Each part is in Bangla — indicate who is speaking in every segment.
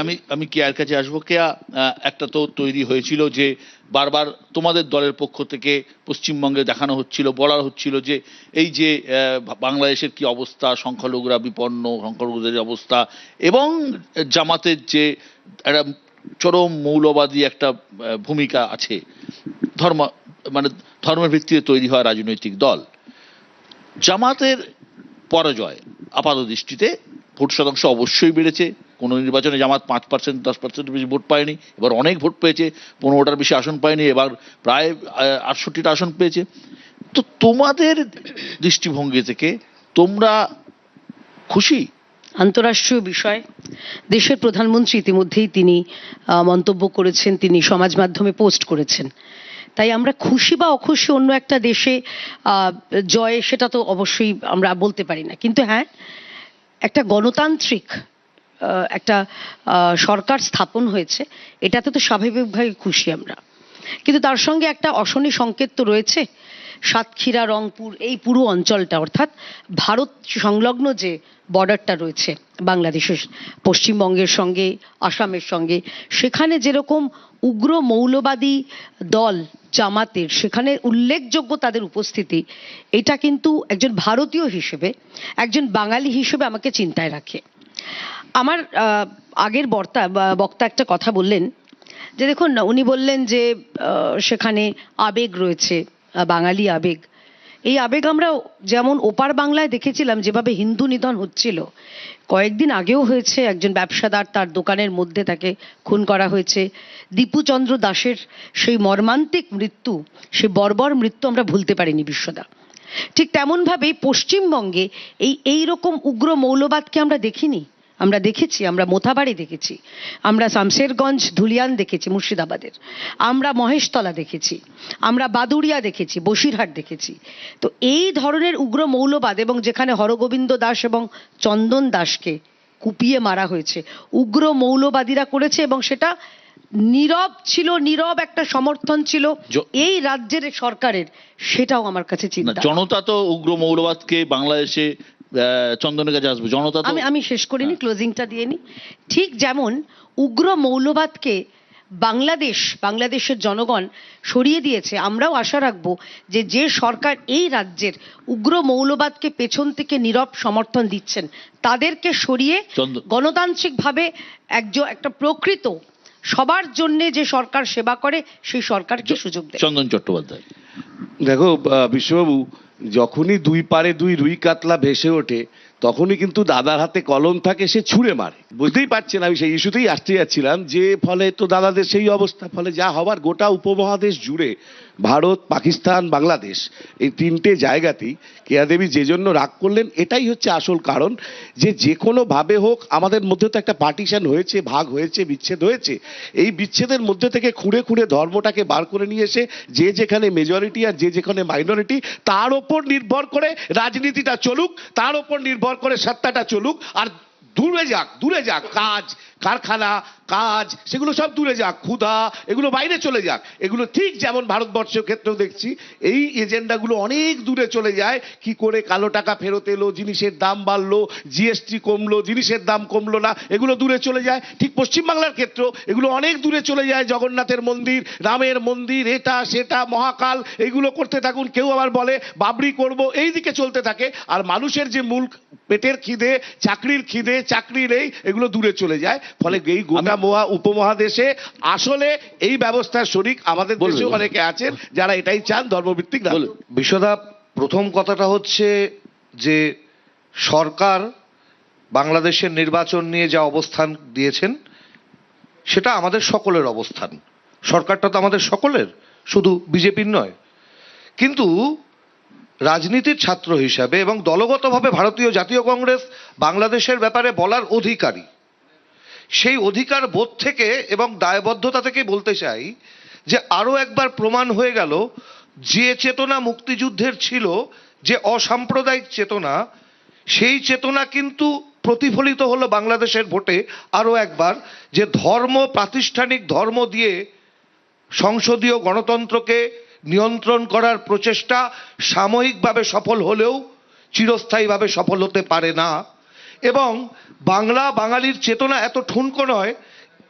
Speaker 1: আমি আমি কেয়ার কাছে আসবো। কেয়া, একটা তো তৈরি হয়েছিল যে বারবার তোমাদের দলের পক্ষ থেকে পশ্চিমবঙ্গে দেখানো হচ্ছিল, বলা হচ্ছিল যে এই যে বাংলাদেশের কি অবস্থা, সংখ্যালঘুরা বিপন্ন, সংখ্যালঘুদের অবস্থা, এবং জামাতের যে একটা চরম মৌলবাদী একটা ভূমিকা আছে, ধর্ম মানে ধর্মের ভিত্তিতে তৈরি হওয়া রাজনৈতিক দল। জামাতের পরাজয় আপাত দৃষ্টিতে ভোট শতাংশ অবশ্যই বেড়েছে। কোনো নির্বাচনে জামাত 5%, 10% বেশি ভোট পায়নি, এবার অনেক ভোট পেয়েছে, 15টার বেশি আসন পায়নি, এবার প্রায় 68টা আসন পেয়েছে। তো তোমাদের দৃষ্টিভঙ্গি থেকে তোমরা খুশি?
Speaker 2: আন্তরাষ্ট্রীয় বিষয়, দেশের প্রধানমন্ত্রী ইতিমধ্যেই তিনি মন্তব্য করেছেন, তিনি সমাজ মাধ্যমে পোস্ট করেছেন। তাই আমরা খুশি বা অখুশি অন্য একটা দেশে জয়, সেটা তো অবশ্যই আমরা বলতে পারি না, কিন্তু হ্যাঁ, একটা গণতান্ত্রিক একটা সরকার স্থাপন হয়েছে, এটাতে তো স্বাভাবিকভাবে খুশি আমরা। কিন্তু তার সঙ্গে একটা অশনি সংকেত তো রয়েছে। সাতক্ষীরা, রংপুর, এই পুরো অঞ্চলটা, অর্থাৎ ভারত সংলগ্ন যে বর্ডারটা রয়েছে বাংলাদেশের, পশ্চিমবঙ্গের সঙ্গে, আসামের সঙ্গে, সেখানে যেরকম উগ্র মৌলবাদী দল জামাতের, সেখানে উল্লেখযোগ্য তাদের উপস্থিতি, এটা কিন্তু একজন ভারতীয় হিসেবে, একজন বাঙালি হিসেবে আমাকে চিন্তায় রাখে। আমার আগের বক্তা একটা কথা বললেন যে দেখুন না, উনি বললেন যে সেখানে আবেগ রয়েছে, বাঙালি আবেগ। এই আবেগ আমরা যেমন ওপার বাংলায় দেখেছিলাম, যেভাবে হিন্দু নিধন হচ্ছিল, কয়েকদিন আগেও হয়েছে, একজন ব্যবসাদার তার দোকানের মধ্যে তাকে খুন করা হয়েছে। দীপুচন্দ্র দাসের সেই মর্মান্তিক মৃত্যু, সেই বর্বর মৃত্যু আমরা ভুলতে পারিনি বিশ্বদা। ঠিক তেমনভাবেই পশ্চিমবঙ্গে এইরকম উগ্র মৌলবাদকে আমরা দেখিনি। আমরা দেখেছি, আমরা মোথাবাড়ি দেখেছি, আমরা শামশেরগঞ্জ, ধুলিয়ান দেখেছি মুর্শিদাবাদের, আমরা মহেশতলা দেখেছি, আমরা বাদুড়িয়া দেখেছি, বসিরহাট দেখেছি। তো এই ধরনের উগ্র মৌলবাদ, এবং যেখানে হরগোবিন্দ দাস এবং চন্দন দাসকে কুপিয়ে মারা হয়েছে, উগ্র মৌলবাদীরা করেছে, এবং সেটা নীরব ছিল, নীরব একটা সমর্থন ছিল এই রাজ্যের সরকারের, সেটাও আমার কাছে চিন্তা।
Speaker 1: জনতা তো উগ্র মৌলবাদকে বাংলাদেশে, চন্দনের কাছে আসবে জনতা তো।
Speaker 2: আমি শেষ করিনি, ক্লোজিংটা দিয়ে নি। ঠিক যেমন উগ্র মৌলবাদকে বাংলাদেশের জনগণ সরিয়ে দিয়েছে, আমরাও আশা রাখবো যে যে সরকার এই রাজ্যের উগ্র মৌলবাদকে পেছন থেকে নীরব সমর্থন দিচ্ছেন, তাদেরকে সরিয়ে গণতান্ত্রিকভাবে একটা প্রকৃত সবার জন্য যে সরকার সেবা করে, সেই সরকারকে সুযোগ দেয়।
Speaker 1: চন্দন চট্টোপাধ্যায়,
Speaker 3: দেখো বিশ্ববাবু, যখনই দুই পারে দুই রুই কাতলা ভেসে ওঠে, তখনই কিন্তু দাদার হাতে কলম থাকে, সে ছুঁড়ে মারে। বুঝতেই পারছেন, আমি সেই ইস্যুতেই আসতে যাচ্ছিলাম, যে ফলে তো দাদাদের সেই অবস্থা, ফলে যা হবার গোটা উপমহাদেশ জুড়ে, ভারত, পাকিস্তান, বাংলাদেশ, এই তিনটে জায়গাতেই কেয়া দেবী যে জন্য রাগ করলেন, এটাই হচ্ছে আসল কারণ। যে কোনোভাবে হোক আমাদের মধ্যে তো একটা পার্টিশন হয়েছে, ভাগ হয়েছে, বিচ্ছেদ হয়েছে। এই বিচ্ছেদের মধ্যে থেকে খুঁড়ে খুঁড়ে ধর্মটাকে বার করে নিয়ে এসে, যে যেখানে মেজরিটি আর যে যেখানে মাইনরিটি, তার ওপর নির্ভর করে রাজনীতিটা চলুক, তার ওপর নির্ভর করে সত্তাটা চলুক। আর দূরে যাক কাজ, কারখানা, কাজ, সেগুলো সব দূরে যাক, ক্ষুধা, এগুলো বাইরে চলে যাক। এগুলো ঠিক যেমন ভারতবর্ষের ক্ষেত্রেও দেখছি এই এজেন্ডাগুলো অনেক দূরে চলে যায়। কি করে কালো টাকা ফেরত এলো, জিনিসের দাম বাড়লো, জিএসটি কমলো, জিনিসের দাম কমলো না, এগুলো দূরে চলে যায়। ঠিক পশ্চিমবাংলার ক্ষেত্রেও এগুলো অনেক দূরে চলে যায়। জগন্নাথের মন্দির, রামের মন্দির, এটা সেটা, মহাকাল, এগুলো করতে থাকুন। কেউ আবার বলে বাবরি করব, এই দিকে চলতে থাকে। আর মানুষের যে মূল পেটের খিদে, চাকরির খিদে, চাকরি নেই, এগুলো দূরে চলে যায়। ফলে এই গোটা উপমহাদেশে আসলে এই ব্যবস্থার শরিক আমাদের দেশে অনেকে আছেন যারা এটাই চান, ধর্মভিত্তিক।
Speaker 4: বিশ্বদা, প্রথম কথাটা হচ্ছে যে সরকার বাংলাদেশের নির্বাচন নিয়ে যা অবস্থান দিয়েছেন, সেটা আমাদের সকলের অবস্থান। সরকারটা তো আমাদের সকলের, শুধু বিজেপির নয়। কিন্তু রাজনীতির ছাত্র হিসাবে এবং দলগতভাবে ভারতীয় জাতীয় কংগ্রেস বাংলাদেশের ব্যাপারে বলার অধিকারী। সেই অধিকার বোধ থেকে এবং দায়বদ্ধতা থেকে বলতে চাই যে আরও একবার প্রমাণ হয়ে গেল, যে চেতনা মুক্তিযুদ্ধের ছিল, যে অসাম্প্রদায়িক চেতনা, সেই চেতনা কিন্তু প্রতিফলিত হলো বাংলাদেশের ভোটে আরও একবার। যে ধর্ম, প্রাতিষ্ঠানিক ধর্ম দিয়ে সংসদীয় গণতন্ত্রকে নিয়ন্ত্রণ করার প্রচেষ্টা সাময়িকভাবে সফল হলেও চিরস্থায়ীভাবে সফল হতে পারে না। এবং বাংলালির চেতনা এত ঠুনকো নয়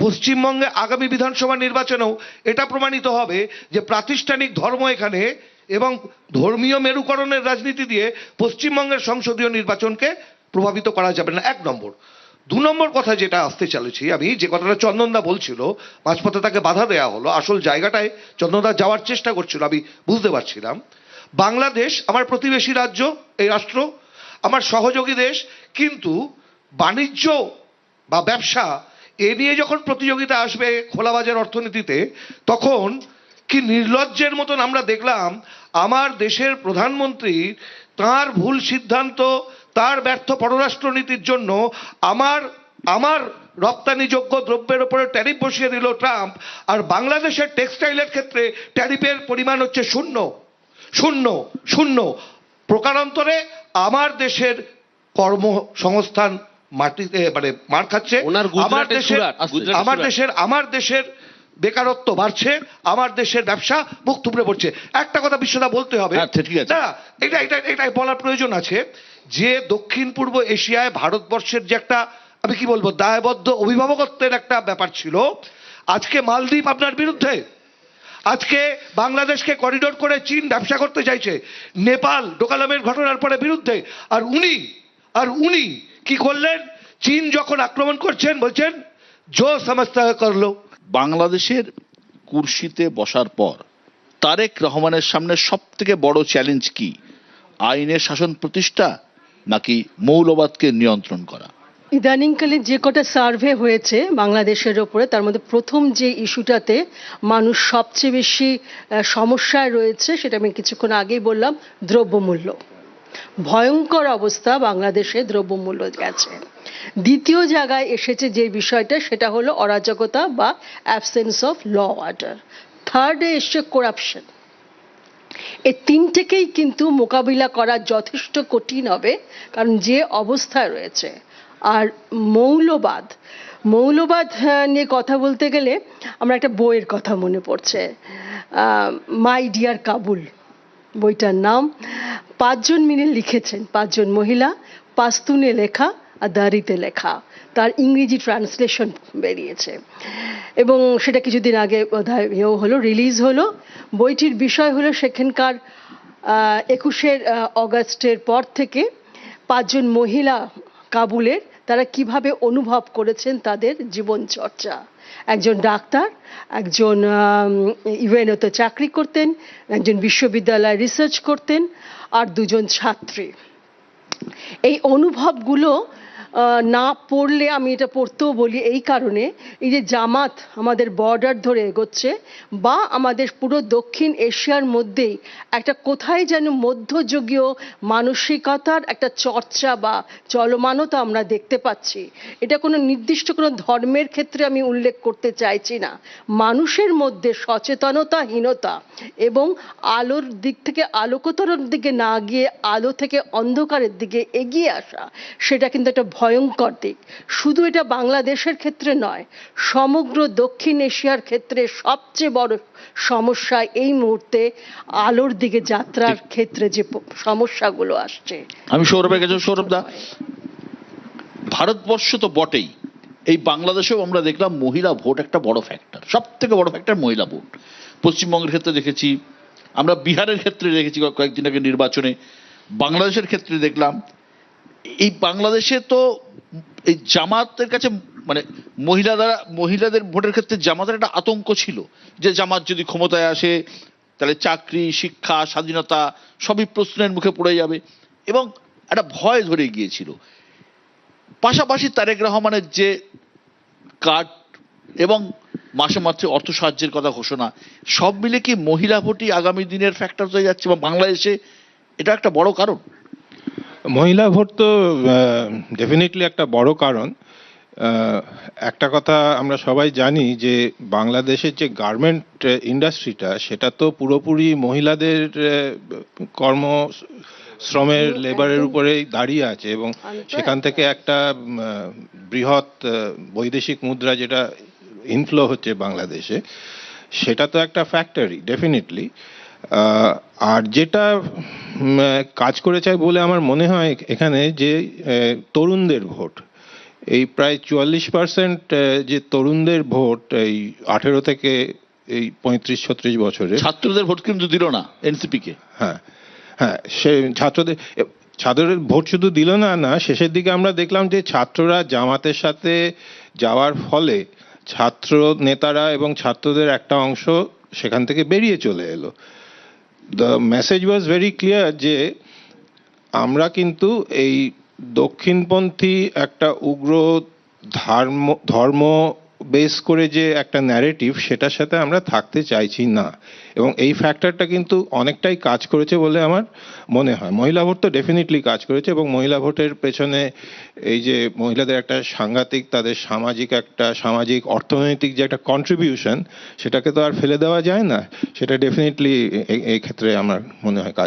Speaker 4: পশ্চিমবঙ্গে আগামী বিধানসভা নির্বাচনেও এটা প্রমাণিত হবে যে প্রাতিষ্ঠানিক ধর্ম এখানে এবং ধর্মীয় মেরুকরণের রাজনীতি দিয়ে পশ্চিমবঙ্গের সংসদীয় নির্বাচনকে প্রভাবিত করা যাবে না, 1 নম্বর। 2 নম্বর কথা যেটা আসতে চলেছি আমি, যে কথাটা চন্দনদা বলছিল, মাঝপথে তাকে বাধা দেওয়া হলো, আসল জায়গাটায় চন্দনদা যাওয়ার চেষ্টা করছিল, আমি বুঝতে পারছিলাম। বাংলাদেশ আমার প্রতিবেশী রাজ্য, এই রাষ্ট্র আমার সহযোগী দেশ, কিন্তু বাণিজ্য বা ব্যবসা এ নিয়ে যখন প্রতিযোগিতা আসবে খোলা বাজার অর্থনীতিতে, তখন কি নির্লজ্জের মতন আমরা দেখলাম আমার দেশের প্রধানমন্ত্রী তার ভুল সিদ্ধান্ত, তার ব্যর্থ পররাষ্ট্রনীতির জন্য আমার রপ্তানিযোগ্য দ্রব্যের উপরে ট্যারিফ বসিয়ে দিল ট্রাম্প, আর বাংলাদেশের টেক্সটাইলের ক্ষেত্রে ট্যারিফের পরিমাণ হচ্ছে 0। প্রকারান্তরে আমার দেশের কর্মসংস্থান মাটিতে মানে মার খাচ্ছে,
Speaker 3: ওনার
Speaker 4: আমার দেশের বেকারত্ব বাড়ছে, আমার দেশের ব্যবসা মুখ থুবড়ে পড়ছে। একটা কথা বিশ্বদা বলতে হবে,
Speaker 1: ঠিক আছে।
Speaker 4: না এটা বলার প্রয়োজন আছে যে দক্ষিণ পূর্ব এশিয়ায় ভারতবর্ষের যে একটা, আমি কি বলবো, দায়বদ্ধ অভিভাবকত্বের একটা ব্যাপার ছিল, আজকে মালদ্বীপ আপনার বিরুদ্ধে, আজকে বাংলাদেশকে করিডোর করে চীন ব্যবসা করতে চাইছে, নেপাল ডোকালামের ঘটনার পরে বিরুদ্ধে, আর উনি কি করলেন, চীন যখন আক্রমণ করছেন বলছেন জো সমস্ত করলো।
Speaker 1: বাংলাদেশের কুর্সিতে বসার পর তারেক রহমানের সামনে সব থেকে বড় চ্যালেঞ্জ কি? আইনের শাসন প্রতিষ্ঠা নাকি মৌলবাদকে নিয়ন্ত্রণ করা?
Speaker 2: ইদানিংকালে যে কটা সার্ভে হয়েছে বাংলাদেশের ওপরে, তার মধ্যে প্রথম যে ইস্যুটাতে মানুষ সবচেয়ে বেশি সমস্যায় রয়েছে, সেটা আমি কিছুক্ষণ আগেই বললাম, দ্রব্যমূল্য। ভয়ঙ্কর অবস্থা বাংলাদেশে দ্রব্যমূল্য গেছে। দ্বিতীয় জায়গায় এসেছে যে বিষয়টা, সেটা হলো অরাজকতা বা অ্যাবসেন্স অফ ল অর্ডার। থার্ডে এসছে করাপশন। এই তিনটেকেই কিন্তু মোকাবিলা করা যথেষ্ট কঠিন হবে, কারণ যে অবস্থায় রয়েছে। আর মৌলবাদ নিয়ে কথা বলতে গেলে আমার একটা বইয়ের কথা মনে পড়ছে, মাই ডিয়ার কাবুল বইটার নাম। 5 জন মিলে লিখেছেন, 5 জন মহিলা, পাস্তুনে লেখা আর দারিতে লেখা। তার ইংরেজি ট্রান্সলেশন বেরিয়েছে এবং সেটা কিছুদিন আগে বোধহয় রিলিজ হলো। বইটির বিষয় হলো সেখানকার 21শে অগাস্টের পর থেকে 5 জন মহিলা কাবুলের, তারা কিভাবে অনুভব করেছেন তাদের জীবনচর্চা। একজন ডাক্তার, একজন ইউএনওতে চাকরি করতেন, একজন বিশ্ববিদ্যালয়ে রিসার্চ করতেন, আর 2 জন ছাত্রী। এই অনুভবগুলো না পড়লে, আমি এটা পড়তেও বলি এই কারণে, এই যে জামাত আমাদের বর্ডার ধরে এগোচ্ছে, বা আমাদের পুরো দক্ষিণ এশিয়ার মধ্যেই একটা কোথায় যেন মধ্যযুগীয় মানসিকতার একটা চর্চা বা চলমানতা আমরা দেখতে পাচ্ছি। এটা কোনো নির্দিষ্ট কোনো ধর্মের ক্ষেত্রে আমি উল্লেখ করতে চাইছি না। মানুষের মধ্যে সচেতনতাহীনতা এবং আলোর দিক থেকে আলোকতরের দিকে না গিয়ে আলো থেকে অন্ধকারের দিকে এগিয়ে আসা, সেটা কিন্তু একটা ভয়ঙ্কর দিক। শুধু এটা বাংলাদেশের ক্ষেত্রে নয়, সমগ্র দক্ষিণ এশিয়ার ক্ষেত্রে সবচেয়ে বড় সমস্যা এই মুহূর্তে আলোর দিকে যাত্রার ক্ষেত্রে যে সমস্যাগুলো আসছে।
Speaker 1: আমি সৌরভের কাছে, সৌরভদা, ভারতবর্ষ তো বটেই, এই বাংলাদেশেও আমরা দেখলাম মহিলা ভোট একটা বড় ফ্যাক্টর, সব থেকে বড় ফ্যাক্টর মহিলা ভোট। পশ্চিমবঙ্গের ক্ষেত্রে দেখেছি, আমরা বিহারের ক্ষেত্রে দেখেছি কয়েকদিন আগে নির্বাচনে, বাংলাদেশের ক্ষেত্রে দেখলাম। এই বাংলাদেশে তো এই জামাতের কাছে মানে মহিলাদের ভোটের ক্ষেত্রে জামাতের একটা আতঙ্ক ছিল যে জামাত যদি ক্ষমতায় আসে তাহলে চাকরি, শিক্ষা, স্বাধীনতা সবই প্রশ্নের মুখে পড়ে যাবে, এবং একটা ভয় ধরে গিয়েছিল। পাশাপাশি তারেক রহমানের যে কার্ড এবং মাসে মাত্র অর্থ সাহায্যের কথা ঘোষণা, সব মিলে কি মহিলা ভোটই আগামী দিনের ফ্যাক্টর হয়ে যাচ্ছে, বা বাংলাদেশে এটা একটা বড় কারণ?
Speaker 5: মহিলা ভোট তো ডেফিনেটলি একটা বড় কারণ। একটা কথা আমরা সবাই জানি যে বাংলাদেশের যে গার্মেন্ট ইন্ডাস্ট্রিটা, সেটা তো পুরোপুরি মহিলাদের শ্রমের লেবারের উপরেই দাঁড়িয়ে আছে, এবং সেখান থেকে একটা বৃহৎ বৈদেশিক মুদ্রা যেটা ইনফ্লো হচ্ছে বাংলাদেশে, সেটা তো একটা ফ্যাক্টরি ডেফিনেটলি। আর যেটা কাজ করে চাই বলে আমার মনে হয় এখানে, যে তরুণদের ভোট, এই প্রায় 44% যে তরুণদের ভোট এই 18 থেকে এই 35-36 বছরে,
Speaker 1: ছাত্রদের ভোট কিন্তু দিল না এনসিপি কে।
Speaker 5: হ্যাঁ হ্যাঁ, সে ছাত্রদের ভোট শুধু দিল না, শেষের দিকে আমরা দেখলাম যে ছাত্ররা জামাতের সাথে যাওয়ার ফলে ছাত্র নেতারা এবং ছাত্রদের একটা অংশ সেখান থেকে বেরিয়ে চলে এলো। The message was very clear যে আমরা কিন্তু এই দক্ষিণপন্থী একটা উগ্র ধর্ম বেস করে যে একটা ন্যারেটিভ, সেটার সাথে আমরা থাকতে চাইছি না। এবং এই ফ্যাক্টরটা কিন্তু অনেকটাই কাজ করেছে বলে আমার মনে হয়। মহিলা ভোট তো ডেফিনেটলি কাজ করেছে, এবং মহিলা ভোটের পেছনে এই যে মহিলাদের একটা সাংঘাতিক তাদের সামাজিক অর্থনৈতিক যে একটা কন্ট্রিবিউশন, সেটাকে তো আর ফেলে দেওয়া যায় না। সেটা ডেফিনেটলি এই ক্ষেত্রে আমার মনে হয় কাজ